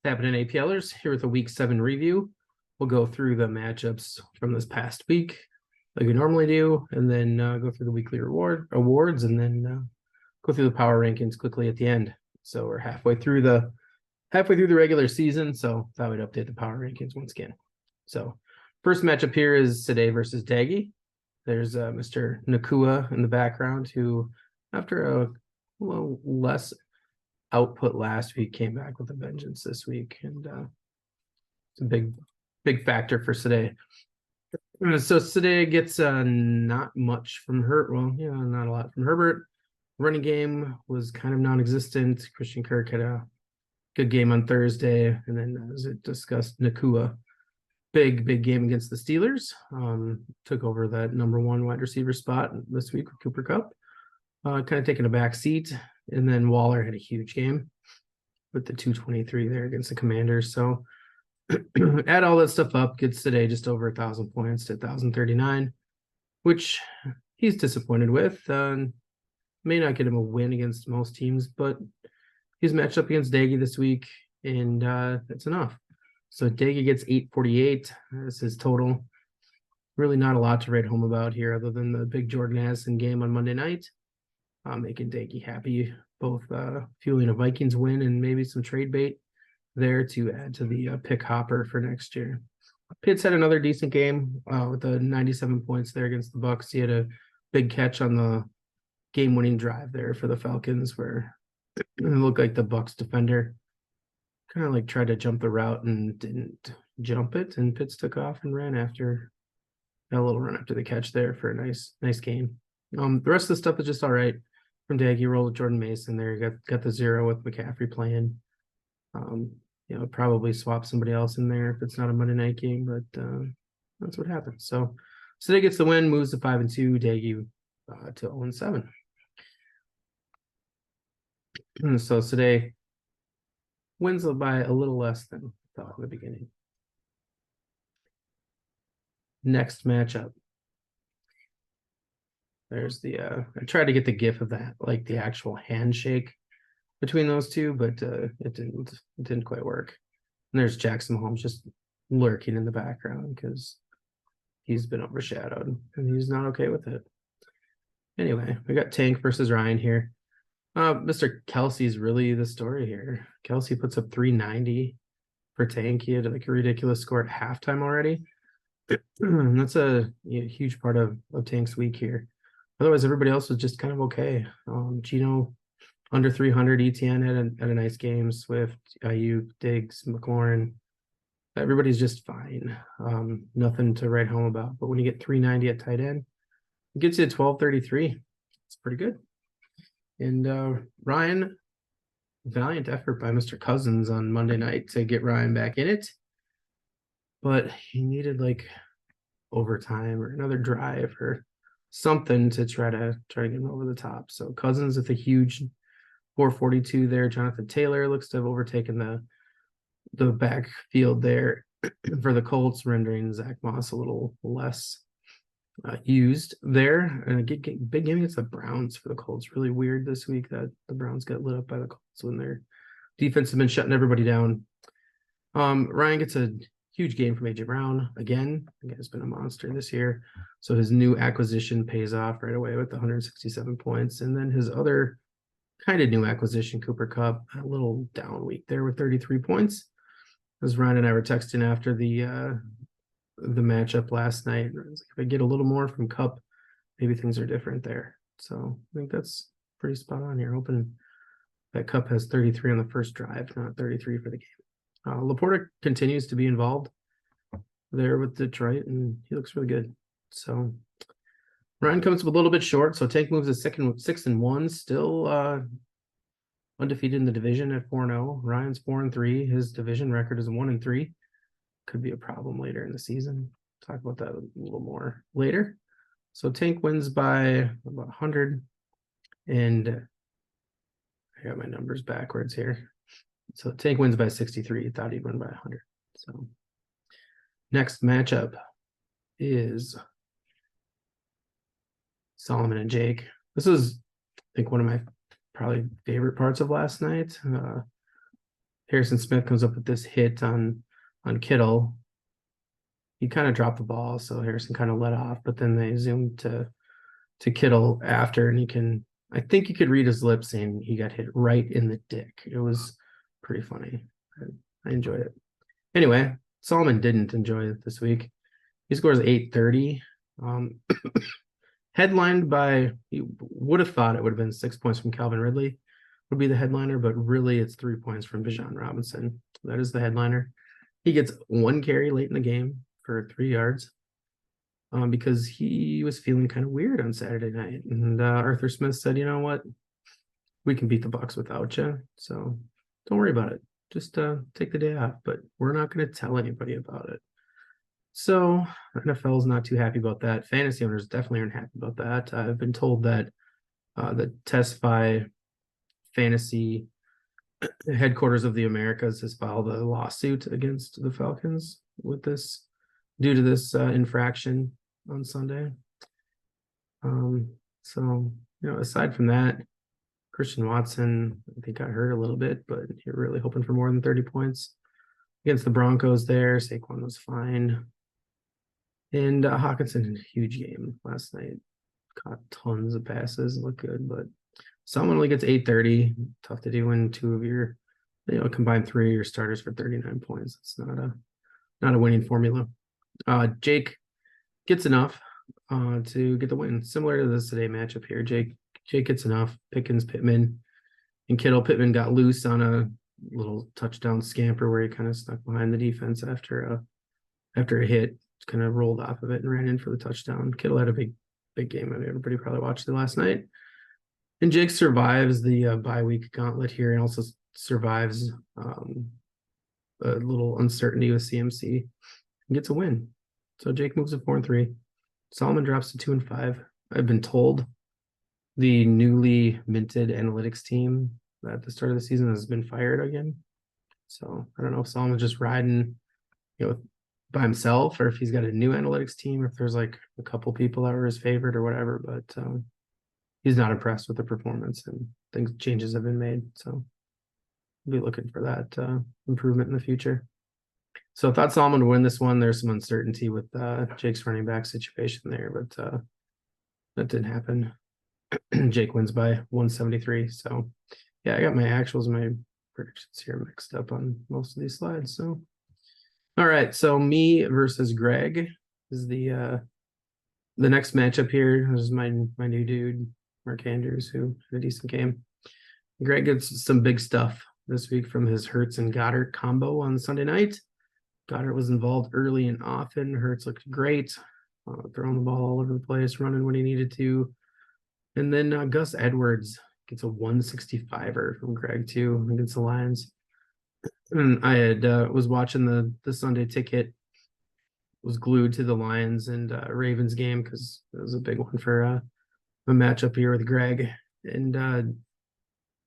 Happening APLers here with a week 7 review. We'll go through the matchups from this past week like we normally do, and then go through the weekly awards, and then go through the power rankings quickly at the end. So we're halfway through the regular season, so thought we'd update the power rankings once again. So first matchup here is Sade versus Daggy. There's Mr. Nakua in the background, who after a little less output last week came back with a vengeance this week, and it's a big factor for Sade. So Sade gets not much from Herbert. Well, not a lot from Herbert. Running game was kind of non-existent. Christian Kirk had a good game on Thursday, and then as it discussed, Nakua, big game against the Steelers. Took over that number 1 wide receiver spot this week with Cooper Kupp. Kind of taking a back seat. And then Waller had a huge game with the 223 there against the Commanders. So add all that stuff up, gets today just over 1,000 points to 1,039, which he's disappointed with. May not get him a win against most teams, but he's matched up against Daggy this week, and that's enough. So Daggy gets 848 as his total. Really not a lot to write home about here other than the big Jordan Addison game on Monday night. Making Daggy happy, both fueling a Vikings win and maybe some trade bait there to add to the pick hopper for next year. Pitts had another decent game with the 97 points there against the Bucks. He had a big catch on the game-winning drive there for the Falcons, where it looked like the Bucks defender kind of like tried to jump the route and didn't jump it, and Pitts took off and ran after a little run after the catch there for a nice game. The rest of the stuff is just all right from Daggy. Rolled with Jordan Mason there. Got the 0 with McCaffrey playing. Probably swap somebody else in there if it's not a Monday night game, but that's what happens. So Sade gets the win, moves to 5-2. Daggy to 0-7. So Sade wins by a little less than thought in the beginning. Next matchup. There's the I tried to get the gif of that, like the actual handshake between those two, but it didn't quite work. And there's Jackson Mahomes just lurking in the background because he's been overshadowed and he's not okay with it. Anyway, we got Tank versus Ryan here. Mr. Kelsey's really the story here. Kelsey puts up 390 for Tank. He had like a ridiculous score at halftime already. That's a huge part of Tank's week here. Otherwise, everybody else was just kind of okay. Gino under 300. ETN had a nice game. Swift, Ayuk, Diggs, McLaurin. Everybody's just fine. Nothing to write home about. But when you get 390 at tight end, it gets you to 1233. It's pretty good. And Ryan, valiant effort by Mr. Cousins on Monday night to get Ryan back in it. But he needed like overtime or another drive or something to try to get him over the top. So Cousins with a huge 442 there. Jonathan Taylor looks to have overtaken the backfield there for the Colts, rendering Zach Moss a little less used there. And a big game against the Browns for the Colts. Really weird this week that the Browns got lit up by the Colts when their defense has been shutting everybody down. Ryan gets a huge game from AJ Brown again. The guy's been a monster this year. So his new acquisition pays off right away with 167 points. And then his other kind of new acquisition, Cooper Kupp, a little down week there with 33 points. As Ryan and I were texting after the matchup last night, if I get a little more from Kupp, maybe things are different there. So I think that's pretty spot on here. Hoping that Kupp has 33 on the first drive, not 33 for the game. Laporta continues to be involved there with Detroit, and he looks really good. So Ryan comes up a little bit short, so Tank moves to 6-1, still undefeated in the division at 4-0. Ryan's 4-3. His division record is 1-3. Could be a problem later in the season. Talk about that a little more later. So Tank wins by about 100, and I got my numbers backwards here. So Tank wins by 63. Thought he'd win by 100. So next matchup is Solomon and Jake. This is, I think, one of my probably favorite parts of last night. Harrison Smith comes up with this hit on Kittle. He kind of dropped the ball, so Harrison kind of let off, but then they zoomed to Kittle after, and I think you could read his lips saying he got hit right in the dick. It was pretty funny. I enjoyed it. Anyway, Solomon didn't enjoy it this week. He scores 830. Headlined by, you would have thought it would have been 6 points from Calvin Ridley would be the headliner, but really it's 3 points from Bijan Robinson. That is the headliner. He gets 1 carry late in the game for 3 yards because he was feeling kind of weird on Saturday night. And Arthur Smith said, you know what? We can beat the Bucs without you. So don't worry about it. Just take the day off, but we're not going to tell anybody about it. So NFL is not too happy about that. Fantasy owners definitely aren't happy about that. I've been told that the Testify Fantasy headquarters of the Americas has filed a lawsuit against the Falcons with this due to this infraction on Sunday. So, aside from that, Christian Watson, I think got hurt a little bit, but you're really hoping for more than 30 points against the Broncos there. Saquon was fine. And Hawkinson in a huge game last night. Caught tons of passes, looked good, but someone only gets 830. Tough to do when 2 of your, combined 3 of your starters for 39 points. It's not a winning formula. Jake gets enough to get the win. Similar to this today matchup here. Jake gets enough. Pickens, Pittman, and Kittle. Pittman got loose on a little touchdown scamper where he kind of stuck behind the defense after a hit. Kind of rolled off of it and ran in for the touchdown. Kittle had a big game. I mean, everybody probably watched it last night. And Jake survives the bye week gauntlet here and also survives a little uncertainty with CMC and gets a win. So Jake moves to 4-3. Solomon drops to 2-5. I've been told the newly minted analytics team at the start of the season has been fired again. So I don't know if Solomon's just riding, by himself, or if he's got a new analytics team, or if there's like a couple people that were his favorite or whatever, but he's not impressed with the performance and changes have been made. So we'll be looking for that improvement in the future. So I thought Solomon would win this one. There's some uncertainty with Jake's running back situation there, but that didn't happen. Jake wins by 173. So yeah, I got my actuals and my predictions here mixed up on most of these slides. So all right, so me versus Greg is the next matchup here. This is my new dude, Mark Andrews, who had a decent game. Greg gets some big stuff this week from his Hurts and Goddard combo on Sunday night. Goddard was involved early and often. Hurts looked great, throwing the ball all over the place, running when he needed to. And then Gus Edwards gets a 165er from Greg too against the Lions. And I had was watching the Sunday ticket, was glued to the Lions and Ravens game because it was a big one for a matchup here with Greg. And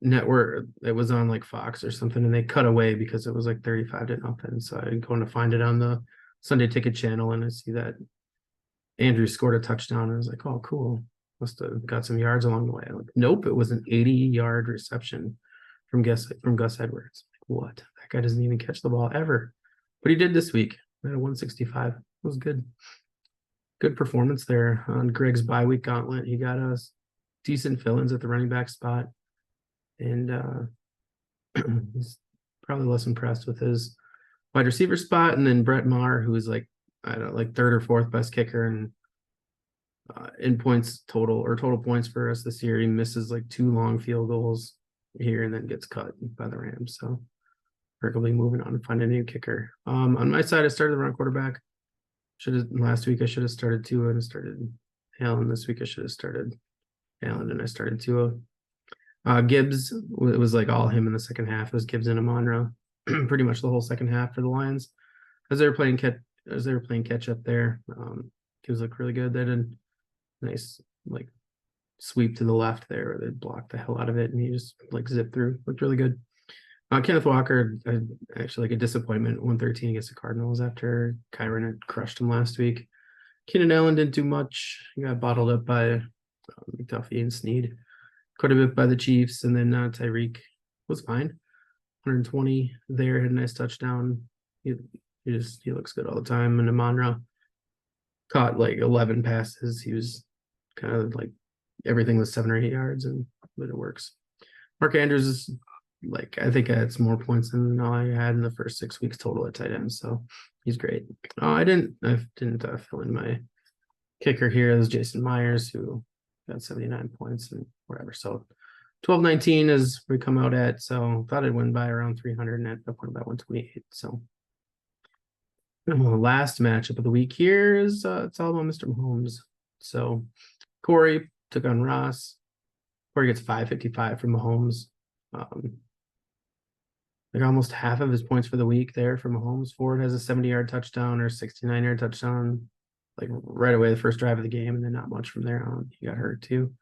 network, it was on like Fox or something, and they cut away because it was like 35-0. So I go to find it on the Sunday ticket channel, and I see that Andrew scored a touchdown. I was like, oh, cool. Must have got some yards along the way. Like, nope, it was an 80-yard reception from Gus Edwards. What? That guy doesn't even catch the ball ever. But he did this week at a 165. It was good. Good performance there on Greg's bye week gauntlet. He got us decent fill-ins at the running back spot. And he's probably less impressed with his wide receiver spot. And then Brett Maher, who is like, I don't know, like third or fourth best kicker and in points total points for us this year. He misses like 2 long field goals here and then gets cut by the Rams. So Kirk will be moving on to find a new kicker. On my side, I started the run quarterback. Last week I should have started Tua and started Allen. This week I should have started Allen and I started Tua. Gibbs, it was like all him in the second half. It was Gibbs and Amon-Ra pretty much the whole second half for the Lions as they were playing catch up there. Gibbs looked really good. They did a nice like sweep to the left there where they blocked the hell out of it and he just like zipped through. Looked really good. Kenneth Walker, actually like a disappointment, 113 against the Cardinals after Kyron had crushed him last week. Keenan Allen didn't do much. He got bottled up by McDuffie and Snead. Quite a bit by the Chiefs, and then Tyreek was fine. 120 there, had a nice touchdown. He looks good all the time. And Amonra caught like 11 passes. He was kind of like everything was 7 or 8 yards, but it works. Mark Andrews is like, I think it's more points than all I had in the first 6 weeks total at tight end, so he's great. I didn't fill in my kicker here. It was Jason Myers, who got 79 points and whatever. So 12-19 is we come out at, so thought I'd win by around 300 and ended up winning by 128. So last matchup of the week here is it's all about Mr. Mahomes. So Corey took on Ross. Corey gets 555 from Mahomes. Like almost half of his points for the week there for Mahomes. Ford has a 70-yard touchdown or 69-yard touchdown, like right away the first drive of the game, and then not much from there on. He got hurt too.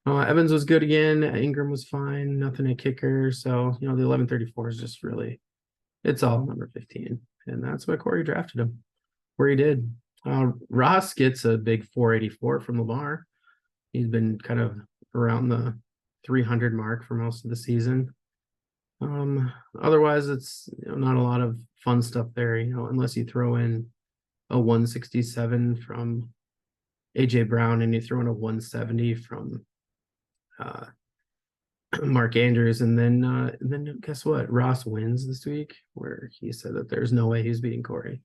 Evans was good again. Ingram was fine. Nothing at kicker. So, the 1134 is just really, it's all number 15. And that's why Corey drafted him, where he did. Ross gets a big 484 from Lamar. He's been kind of around the 300 mark for most of the season. Otherwise, it's not a lot of fun stuff there, unless you throw in a 167 from AJ Brown and you throw in a 170 from Mark Andrews, and then guess what? Ross wins this week, where he said that there's no way he's beating Corey.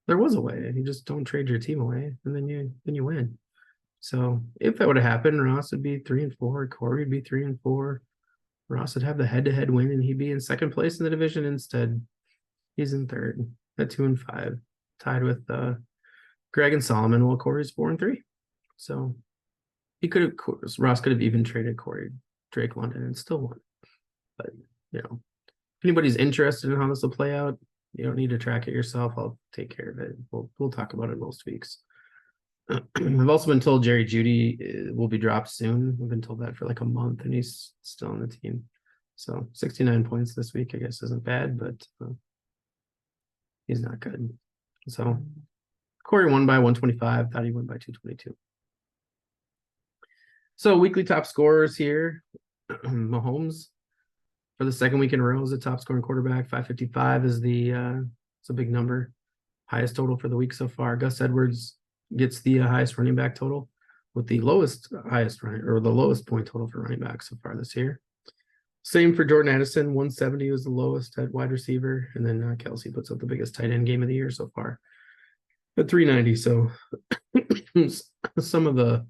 There was a way. You just don't trade your team away, and then you win. So if that would have happened, Ross would be 3-4, Corey would be 3-4. Ross would have the head-to-head win, and he'd be in second place in the division. Instead, he's in third at 2-5, tied with Greg and Solomon, while Corey's 4-3. So Ross could have even traded Drake London and still won. But if anybody's interested in how this will play out, you don't need to track it yourself. I'll take care of it. We'll talk about it most weeks. I've also been told Jerry Jeudy will be dropped soon. We've been told that for like a month, and he's still on the team. So 69 points this week, I guess, isn't bad, but he's not good. So Corey won by 125. Thought he won by 222. So weekly top scorers here. Mahomes for the second week in a row is the top scoring quarterback. 555 is it's a big number. Highest total for the week so far. Gus Edwards gets the highest running back total with the lowest point total for running back so far this year. Same for Jordan Addison. 170 was the lowest at wide receiver, and then Kelsey puts up the biggest tight end game of the year so far at 390. So some of the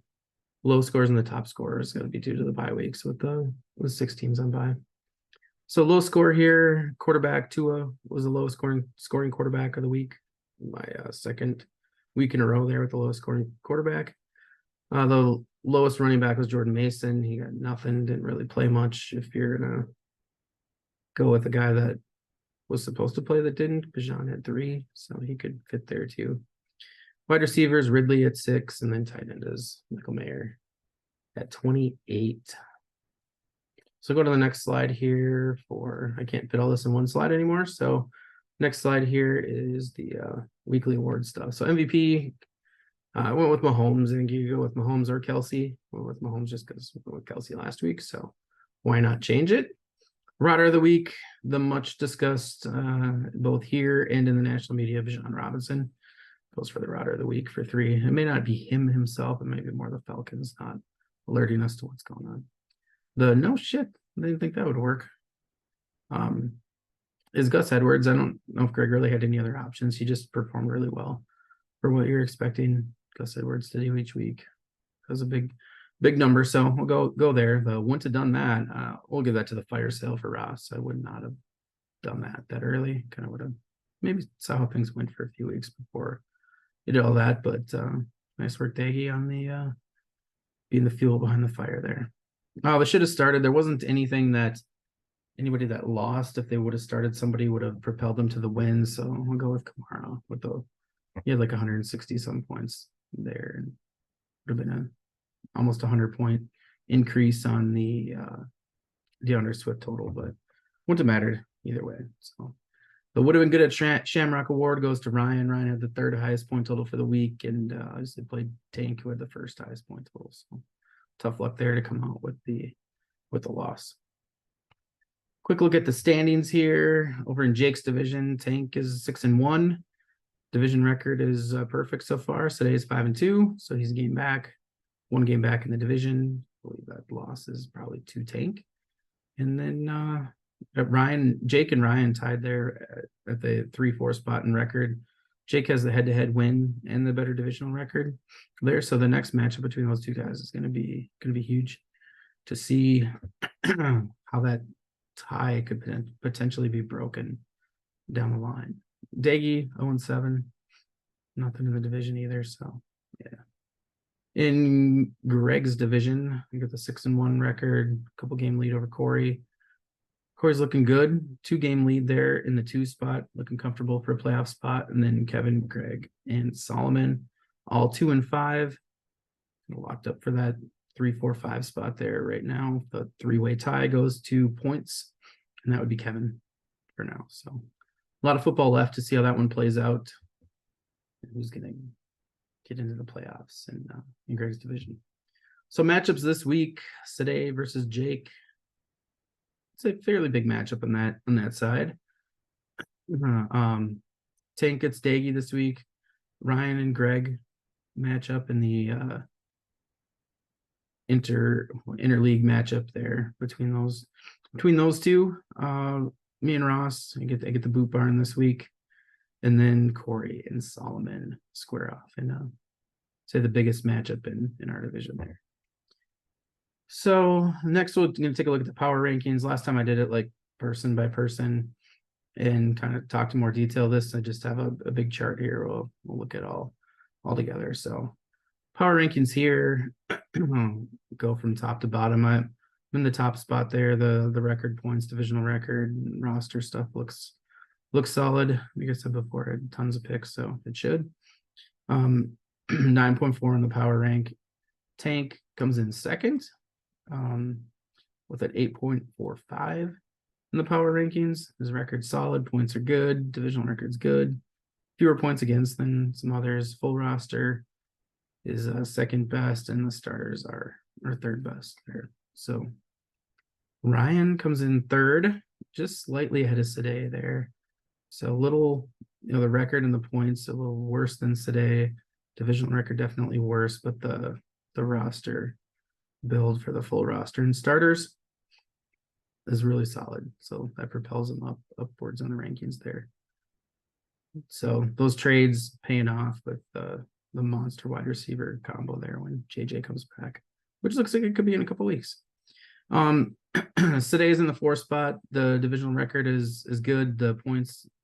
low scores and the top score is going to be due to the bye weeks with 6 teams on bye. So low score here, quarterback Tua was the lowest scoring quarterback of the week. My second week in a row there with the lowest scoring quarterback. The lowest running back was Jordan Mason. He got nothing, didn't really play much. If you're going to go with a guy that was supposed to play that didn't, Bijan had 3, so he could fit there too. Wide receivers, Ridley at 6, and then tight end is Michael Mayer at 28. So go to the next slide here I can't fit all this in one slide anymore. So next slide here is the weekly award stuff. So MVP, I went with Mahomes. I think you could go with Mahomes or Kelsey. I went with Mahomes just because we went with Kelsey last week. So why not change it? Rodder of the week, the much discussed both here and in the national media, Bijan Robinson goes for the Rodder of the week for 3. It may not be him himself. It may be more the Falcons not alerting us to what's going on. No shit. I didn't think that would work. Is Gus Edwards. I don't know if Greg really had any other options. He just performed really well for what you're expecting Gus Edwards to do each week. That was a big number. So we'll go there. The wouldn't have done that. We'll give that to the fire sale for Ross. I would not have done that early. Kind of would have maybe saw how things went for a few weeks before you did all that. But nice work, Daggy, on the being the fuel behind the fire there. They should have started. There wasn't anything that anybody that lost, if they would have started, somebody would have propelled them to the win. So we'll go with Kamara he had like 160 some points there, and would have been almost 100-point increase on the DeAndre Swift total, but wouldn't have mattered either way. So the would have been good at Shamrock Award goes to Ryan. Ryan had the 3rd highest point total for the week, and obviously played Tank, who had the 1st highest point total. So tough luck there to come out with the loss. Quick look at the standings here. Over in Jake's division, Tank is 6-1. Division record is perfect so far. Today is 5-2, so he's game back, 1 game back in the division. I believe that loss is probably 2 Tank. And then Jake and Ryan tied there at the 3-4 spot in record. Jake has the head-to-head win and the better divisional record there. So the next matchup between those two guys is going to be huge to see how that tie could potentially be broken down the line. Daggy 0-7, nothing in the division either. So yeah. In Greg's division, we got the 6-1 record, couple game lead over Corey. Corey's looking good, 2-game lead there in the 2 spot, looking comfortable for a playoff spot. And then Kevin, Greg, and Solomon, all 2-5, locked up for that 3-4-5 spot there right now. The 3-way tie goes 2 points, and that would be Kevin for now. So a lot of football left to see how that one plays out. Who's going to get into the playoffs in Greg's division. So matchups this week, Sade versus Jake. It's a fairly big matchup on that side. Tank gets Daggy this week. Ryan and Greg match up in the interleague matchup there between those two. Me and Ross, I get the boot barn this week. And then Corey and Solomon square off and say the biggest matchup in our division there. So next we're going to take a look at the power rankings. Last time I did it like person by person and kind of talked in more detail. This I just have a big chart here. We'll look at all together. So power rankings here go from top to bottom. I'm in the top spot there. The record points, divisional record, roster stuff looks solid. Like I said before, I had tons of picks, so it should. 9.4 in the power rank. Tank comes in second with an 8.45 in the power rankings. His record's solid, points are good, divisional record's good. Fewer points against than some others. Full roster is second best, and the starters are third best there. So Ryan comes in third, just slightly ahead of Sade there. So a little, the record and the points a little worse than Sade. Divisional record definitely worse, but the roster build for the full roster and starters is really solid. So that propels them upwards on the rankings there. So those trades paying off with the monster wide receiver combo there when JJ comes back, which looks like it could be in a couple weeks. Today's in the 4th spot. The divisional record is good. The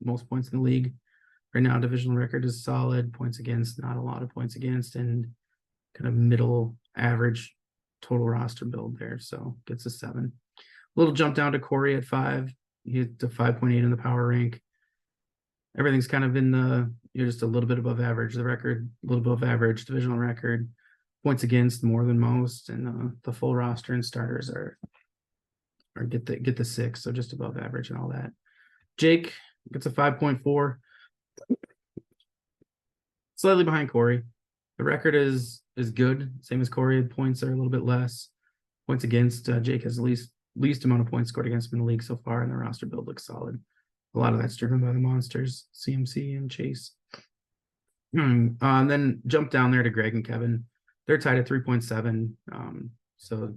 most points in the league right now. Divisional record is solid. Points against, not a lot of points against, and kind of middle average total roster build there. So gets a 7. Little jump down to Corey at 5. He hit to 5.8 in the power rank. Everything's kind of in you're just a little bit above average. The record, a little above average. Divisional record, points against more than most, and the full roster and starters are get the 6, so just above average and all that. Jake gets a 5.4, slightly behind Corey. The record is good, same as Corey. Points are a little bit less. Points against, Jake has the least amount of points scored against him in the league so far, and the roster build looks solid. A lot of that's driven by the monsters, CMC and Chase. And then jump down there to Greg and Kevin. They're tied at 3.7. So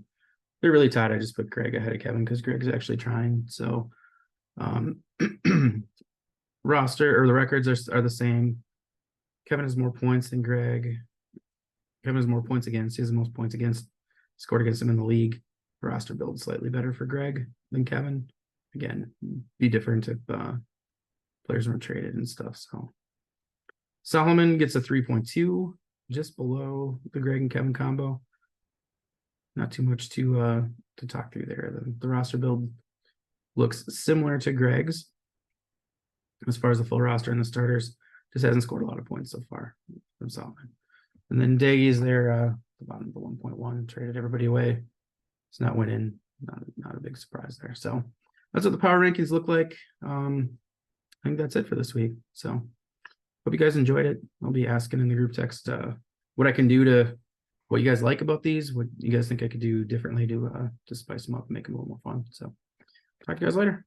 they're really tied. I just put Greg ahead of Kevin because Greg's actually trying. So roster or the records are the same. Kevin has more points than Greg. Kevin has more points against. He has the most points against, scored against him in the league. The roster build slightly better for Greg than Kevin. Again, be different if players weren't traded and stuff. So Solomon gets a 3.2, just below the Greg and Kevin combo. Not too much to talk through there. The roster build looks similar to Greg's as far as the full roster and the starters. Just hasn't scored a lot of points so far from Solomon. And then Daggy's there, the bottom of the 1.1, traded everybody away. It's not winning. Not a big surprise there. So that's what the power rankings look like. I think that's it for this week. So hope you guys enjoyed it. I'll be asking in the group text what I can do what you guys like about these, what you guys think I could do differently to spice them up and make them a little more fun. So Talk to you guys later.